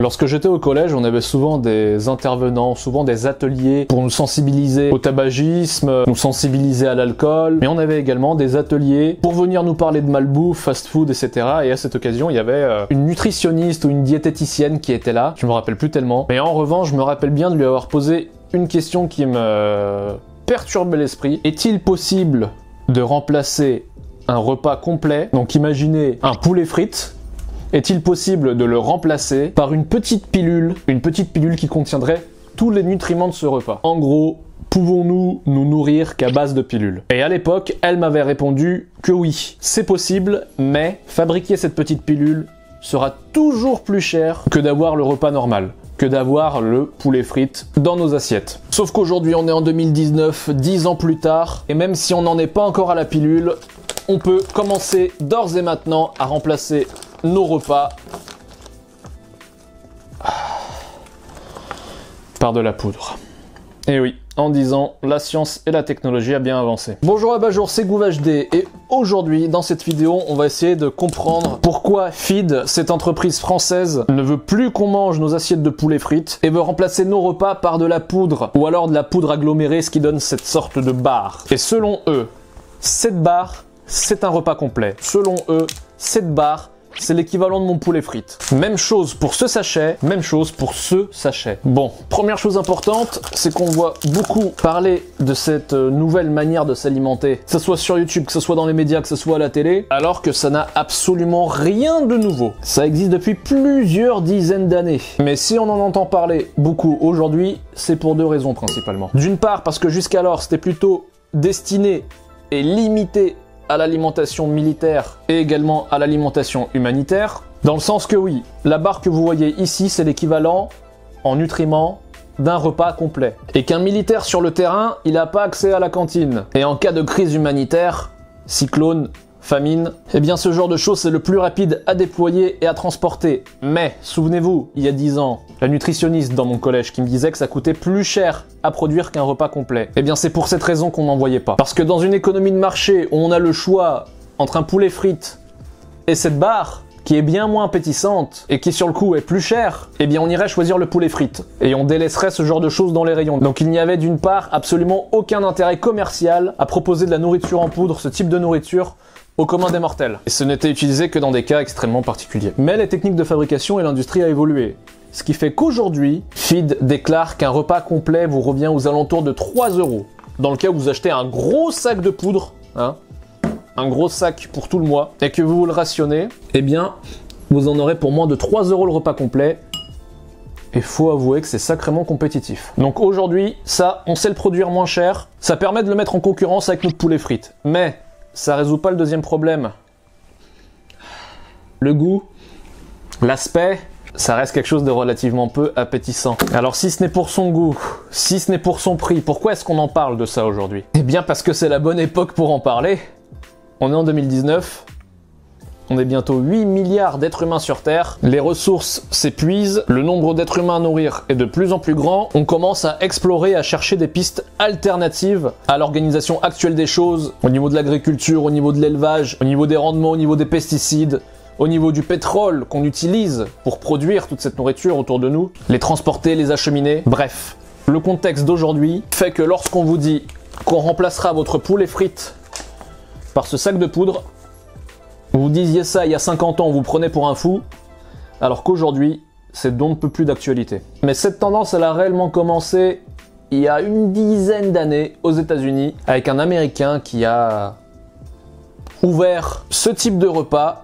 Lorsque j'étais au collège, on avait souvent des intervenants, souvent des ateliers pour nous sensibiliser au tabagisme, nous sensibiliser à l'alcool, mais on avait également des ateliers pour venir nous parler de malbouffe, fast-food, etc. Et à cette occasion, il y avait une nutritionniste ou une diététicienne qui était là, je me rappelle plus tellement, mais en revanche, je me rappelle bien de lui avoir posé une question qui me perturbait l'esprit. Est-il possible de remplacer un repas complet, donc imaginez un poulet frites, est-il possible de le remplacer par une petite pilule qui contiendrait tous les nutriments de ce repas? En gros, pouvons-nous nous nourrir qu'à base de pilules? Et à l'époque, elle m'avait répondu que oui, c'est possible, mais fabriquer cette petite pilule sera toujours plus cher que d'avoir le repas normal, que d'avoir le poulet frites dans nos assiettes. Sauf qu'aujourd'hui, on est en 2019, 10 ans plus tard, et même si on n'en est pas encore à la pilule, on peut commencer d'ores et maintenant à remplacer nos repas par de la poudre. Et oui, en 10 ans, la science et la technologie a bien avancé. Bonjour à Bajour, c'est GouveHD et aujourd'hui, dans cette vidéo, on va essayer de comprendre pourquoi Feed, cette entreprise française, ne veut plus qu'on mange nos assiettes de poulet frites et veut remplacer nos repas par de la poudre ou alors de la poudre agglomérée, ce qui donne cette sorte de barre. Et selon eux, cette barre, c'est un repas complet. Selon eux, cette barre, c'est l'équivalent de mon poulet frites. Même chose pour ce sachet, même chose pour ce sachet. Bon, première chose importante, c'est qu'on voit beaucoup parler de cette nouvelle manière de s'alimenter, que ce soit sur YouTube, que ce soit dans les médias, que ce soit à la télé, alors que ça n'a absolument rien de nouveau. Ça existe depuis plusieurs dizaines d'années. Mais si on en entend parler beaucoup aujourd'hui, c'est pour deux raisons principalement. D'une part, parce que jusqu'alors, c'était plutôt destiné et limité à l'alimentation militaire et également à l'alimentation humanitaire, dans le sens que oui, la barre que vous voyez ici, c'est l'équivalent en nutriments d'un repas complet. Et qu'un militaire sur le terrain, il n'a pas accès à la cantine. Et en cas de crise humanitaire, cyclone, famine, eh bien ce genre de choses c'est le plus rapide à déployer et à transporter. Mais, souvenez-vous, il y a 10 ans, la nutritionniste dans mon collège qui me disait que ça coûtait plus cher à produire qu'un repas complet. Eh bien c'est pour cette raison qu'on n'en voyait pas. Parce que dans une économie de marché où on a le choix entre un poulet frites et cette barre, qui est bien moins appétissante et qui sur le coup est plus chère, eh bien on irait choisir le poulet frites et on délaisserait ce genre de choses dans les rayons. Donc il n'y avait d'une part absolument aucun intérêt commercial à proposer de la nourriture en poudre, ce type de nourriture, au commun des mortels. Et ce n'était utilisé que dans des cas extrêmement particuliers. Mais les techniques de fabrication et l'industrie a évolué. Ce qui fait qu'aujourd'hui, Feed déclare qu'un repas complet vous revient aux alentours de 3 €. Dans le cas où vous achetez un gros sac de poudre, un gros sac pour tout le mois, et que vous le rationnez, eh bien, vous en aurez pour moins de 3 € le repas complet. Et faut avouer que c'est sacrément compétitif. Donc aujourd'hui, ça, on sait le produire moins cher, ça permet de le mettre en concurrence avec notre poulet frites. Mais ça résout pas le deuxième problème. Le goût, l'aspect, ça reste quelque chose de relativement peu appétissant. Alors si ce n'est pour son goût, si ce n'est pour son prix, pourquoi est-ce qu'on en parle de ça aujourd'hui? Eh bien parce que c'est la bonne époque pour en parler. On est en 2019, on est bientôt 8 milliards d'êtres humains sur Terre, les ressources s'épuisent, le nombre d'êtres humains à nourrir est de plus en plus grand, on commence à explorer, à chercher des pistes alternatives à l'organisation actuelle des choses, au niveau de l'agriculture, au niveau de l'élevage, au niveau des rendements, au niveau des pesticides, au niveau du pétrole qu'on utilise pour produire toute cette nourriture autour de nous, les transporter, les acheminer, bref. Le contexte d'aujourd'hui fait que lorsqu'on vous dit qu'on remplacera votre poulet frites par ce sac de poudre, vous disiez ça il y a 50 ans, on vous prenait pour un fou, alors qu'aujourd'hui, c'est donc peu plus d'actualité. Mais cette tendance, elle a réellement commencé il y a une dizaine d'années aux États-Unis avec un Américain qui a ouvert ce type de repas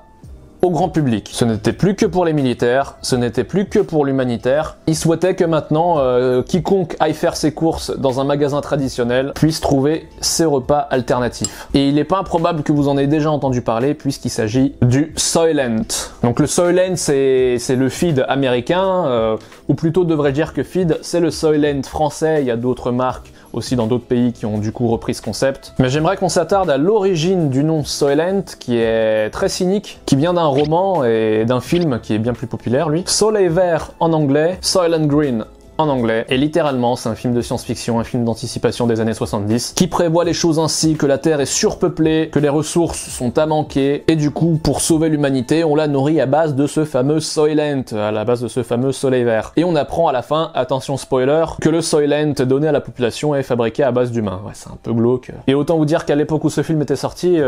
au grand public. Ce n'était plus que pour les militaires, ce n'était plus que pour l'humanitaire. Il souhaitait que maintenant, quiconque aille faire ses courses dans un magasin traditionnel puisse trouver ses repas alternatifs. Et il n'est pas improbable que vous en ayez déjà entendu parler puisqu'il s'agit du Soylent. Donc le Soylent, c'est le Feed américain, ou plutôt devrais-je dire que Feed, c'est le Soylent français. Il y a d'autres marques aussi dans d'autres pays qui ont du coup repris ce concept. Mais j'aimerais qu'on s'attarde à l'origine du nom Soylent, qui est très cynique, qui vient d'un roman et d'un film qui est bien plus populaire lui. Soleil vert en anglais, Soylent Green en anglais. Et littéralement, c'est un film de science-fiction, un film d'anticipation des années 70, qui prévoit les choses ainsi que la Terre est surpeuplée, que les ressources sont à manquer, et du coup, pour sauver l'humanité, on la nourrit à base de ce fameux Soylent, à la base de ce fameux soleil vert. Et on apprend à la fin, attention spoiler, que le Soylent donné à la population est fabriqué à base d'humains. Ouais, c'est un peu glauque. Et autant vous dire qu'à l'époque où ce film était sorti,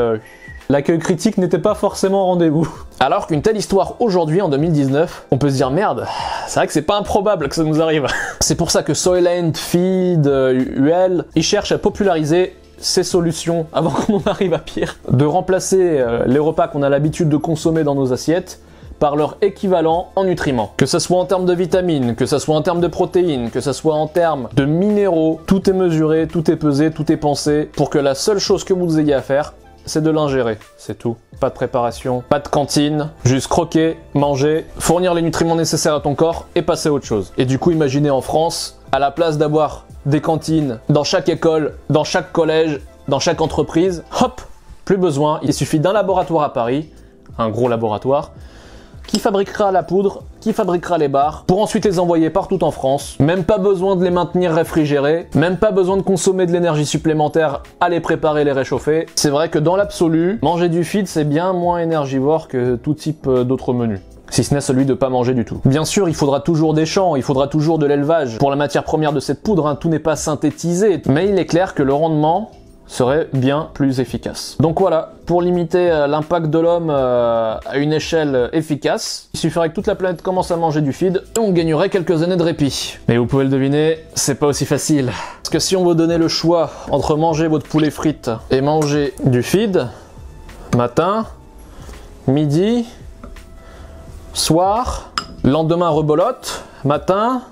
l'accueil critique n'était pas forcément au rendez-vous. Alors qu'une telle histoire aujourd'hui, en 2019, on peut se dire merde, c'est vrai que c'est pas improbable que ça nous arrive. C'est pour ça que Soylent, Feed, UL, ils cherchent à populariser ces solutions avant qu'on en arrive à pire. De remplacer les repas qu'on a l'habitude de consommer dans nos assiettes par leur équivalent en nutriments. Que ça soit en termes de vitamines, que ça soit en termes de protéines, que ça soit en termes de minéraux, tout est mesuré, tout est pesé, tout est pensé pour que la seule chose que vous ayez à faire, c'est de l'ingérer, c'est tout. Pas de préparation, pas de cantine, juste croquer, manger, fournir les nutriments nécessaires à ton corps et passer à autre chose. Et du coup, imaginez en France, à la place d'avoir des cantines dans chaque école, dans chaque collège, dans chaque entreprise, hop, plus besoin, il suffit d'un laboratoire à Paris, un gros laboratoire, qui fabriquera la poudre, qui fabriquera les barres, pour ensuite les envoyer partout en France. Même pas besoin de les maintenir réfrigérés, même pas besoin de consommer de l'énergie supplémentaire à les préparer, les réchauffer. C'est vrai que dans l'absolu, manger du feed c'est bien moins énergivore que tout type d'autres menus. Si ce n'est celui de pas manger du tout. Bien sûr, il faudra toujours des champs, il faudra toujours de l'élevage. Pour la matière première de cette poudre, hein, tout n'est pas synthétisé, mais il est clair que le rendement serait bien plus efficace. Donc voilà, pour limiter l'impact de l'homme à une échelle efficace, il suffirait que toute la planète commence à manger du feed et on gagnerait quelques années de répit. Mais vous pouvez le deviner, c'est pas aussi facile. Parce que si on vous donnait le choix entre manger votre poulet frites et manger du feed, matin, midi, soir, lendemain rebolote, matin,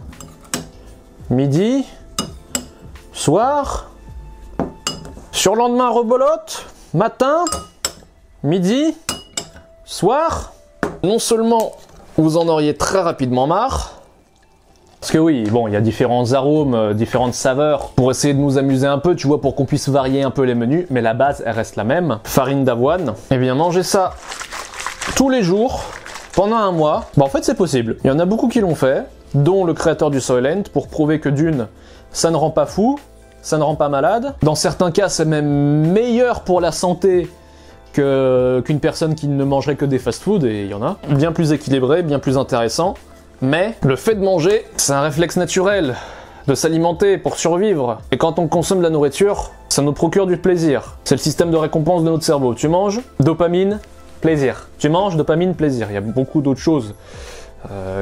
midi, soir, surlendemain rebolote, matin, midi, soir. Non seulement vous en auriez très rapidement marre, parce que oui, bon, il y a différents arômes, différentes saveurs pour essayer de nous amuser un peu, tu vois, pour qu'on puisse varier un peu les menus, mais la base, elle reste la même. Farine d'avoine. Eh bien, manger ça tous les jours, pendant un mois, bah en fait c'est possible. Il y en a beaucoup qui l'ont fait, dont le créateur du Soylent, pour prouver que d'une, ça ne rend pas fou, ça ne rend pas malade. Dans certains cas, c'est même meilleur pour la santé qu'une personne qui ne mangerait que des fast-foods, et il y en a. Bien plus équilibré, bien plus intéressant. Mais le fait de manger, c'est un réflexe naturel de s'alimenter pour survivre. Et quand on consomme de la nourriture, ça nous procure du plaisir. C'est le système de récompense de notre cerveau. Tu manges, dopamine, plaisir. Tu manges, dopamine, plaisir. Il y a beaucoup d'autres choses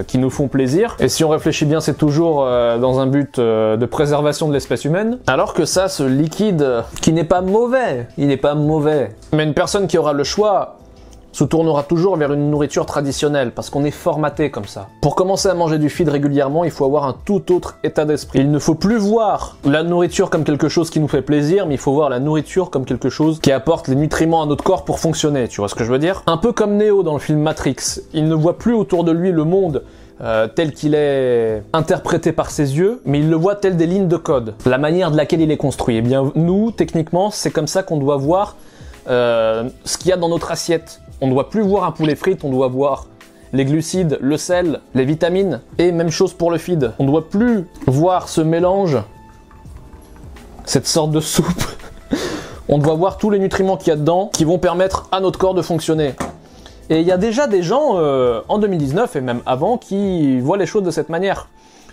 qui nous font plaisir. Et si on réfléchit bien, c'est toujours dans un but de préservation de l'espèce humaine. Alors que ça, ce liquide, qui n'est pas mauvais, il n'est pas mauvais. Mais une personne qui aura le choix se tournera toujours vers une nourriture traditionnelle, parce qu'on est formaté comme ça. Pour commencer à manger du feed régulièrement, il faut avoir un tout autre état d'esprit. Il ne faut plus voir la nourriture comme quelque chose qui nous fait plaisir, mais il faut voir la nourriture comme quelque chose qui apporte les nutriments à notre corps pour fonctionner, tu vois ce que je veux dire? Un peu comme Neo dans le film Matrix, il ne voit plus autour de lui le monde tel qu'il est interprété par ses yeux, mais il le voit tel des lignes de code. La manière de laquelle il est construit. Eh bien, nous, techniquement, c'est comme ça qu'on doit voir ce qu'il y a dans notre assiette. On ne doit plus voir un poulet frites, on doit voir les glucides, le sel, les vitamines, et même chose pour le feed. On ne doit plus voir ce mélange, cette sorte de soupe. On doit voir tous les nutriments qu'il y a dedans qui vont permettre à notre corps de fonctionner. Et il y a déjà des gens, en 2019 et même avant, qui voient les choses de cette manière.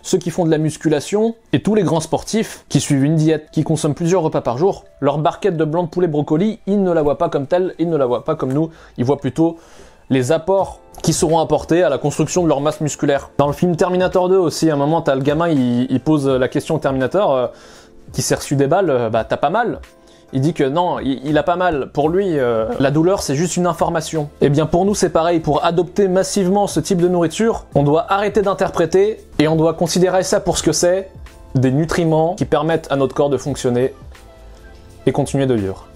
Ceux qui font de la musculation et tous les grands sportifs qui suivent une diète, qui consomment plusieurs repas par jour, leur barquette de blanc de poulet brocoli, ils ne la voient pas comme telle, ils ne la voient pas comme nous, ils voient plutôt les apports qui seront apportés à la construction de leur masse musculaire. Dans le film Terminator 2 aussi, à un moment, t'as le gamin, il pose la question au Terminator, qui s'est reçu des balles, bah t'as pas mal. Il dit que non, il a pas mal. Pour lui, la douleur, c'est juste une information. Eh bien, pour nous, c'est pareil. Pour adopter massivement ce type de nourriture, on doit arrêter d'interpréter et on doit considérer ça pour ce que c'est, des nutriments qui permettent à notre corps de fonctionner et continuer de vivre.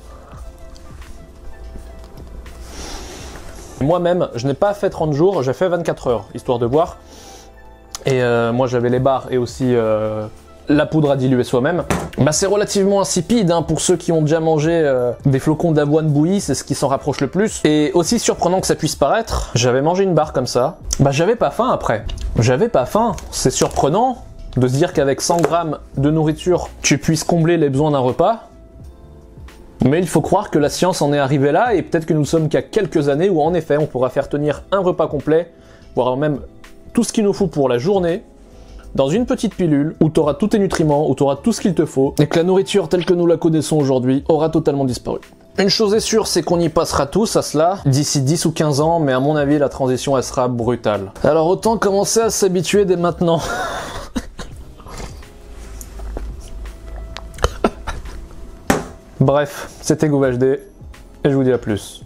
Moi-même, je n'ai pas fait 30 jours, j'ai fait 24 heures, histoire de voir. Et moi, j'avais les barres et aussi la poudre à diluer soi-même. Bah, c'est relativement insipide hein, pour ceux qui ont déjà mangé des flocons d'avoine bouillis, c'est ce qui s'en rapproche le plus. Et aussi surprenant que ça puisse paraître, j'avais mangé une barre comme ça. Bah j'avais pas faim après. J'avais pas faim, c'est surprenant, De se dire qu'avec 100 grammes de nourriture, tu puisses combler les besoins d'un repas. Mais il faut croire que la science en est arrivée là, et peut-être que nous sommes qu'à quelques années où en effet on pourra faire tenir un repas complet, voire même tout ce qu'il nous faut pour la journée, dans une petite pilule, où tu auras tous tes nutriments, où tu auras tout ce qu'il te faut, et que la nourriture telle que nous la connaissons aujourd'hui aura totalement disparu. Une chose est sûre, c'est qu'on y passera tous à cela, d'ici 10 ou 15 ans, mais à mon avis la transition elle sera brutale. Alors autant commencer à s'habituer dès maintenant. Bref, c'était GouVHD, et je vous dis à plus.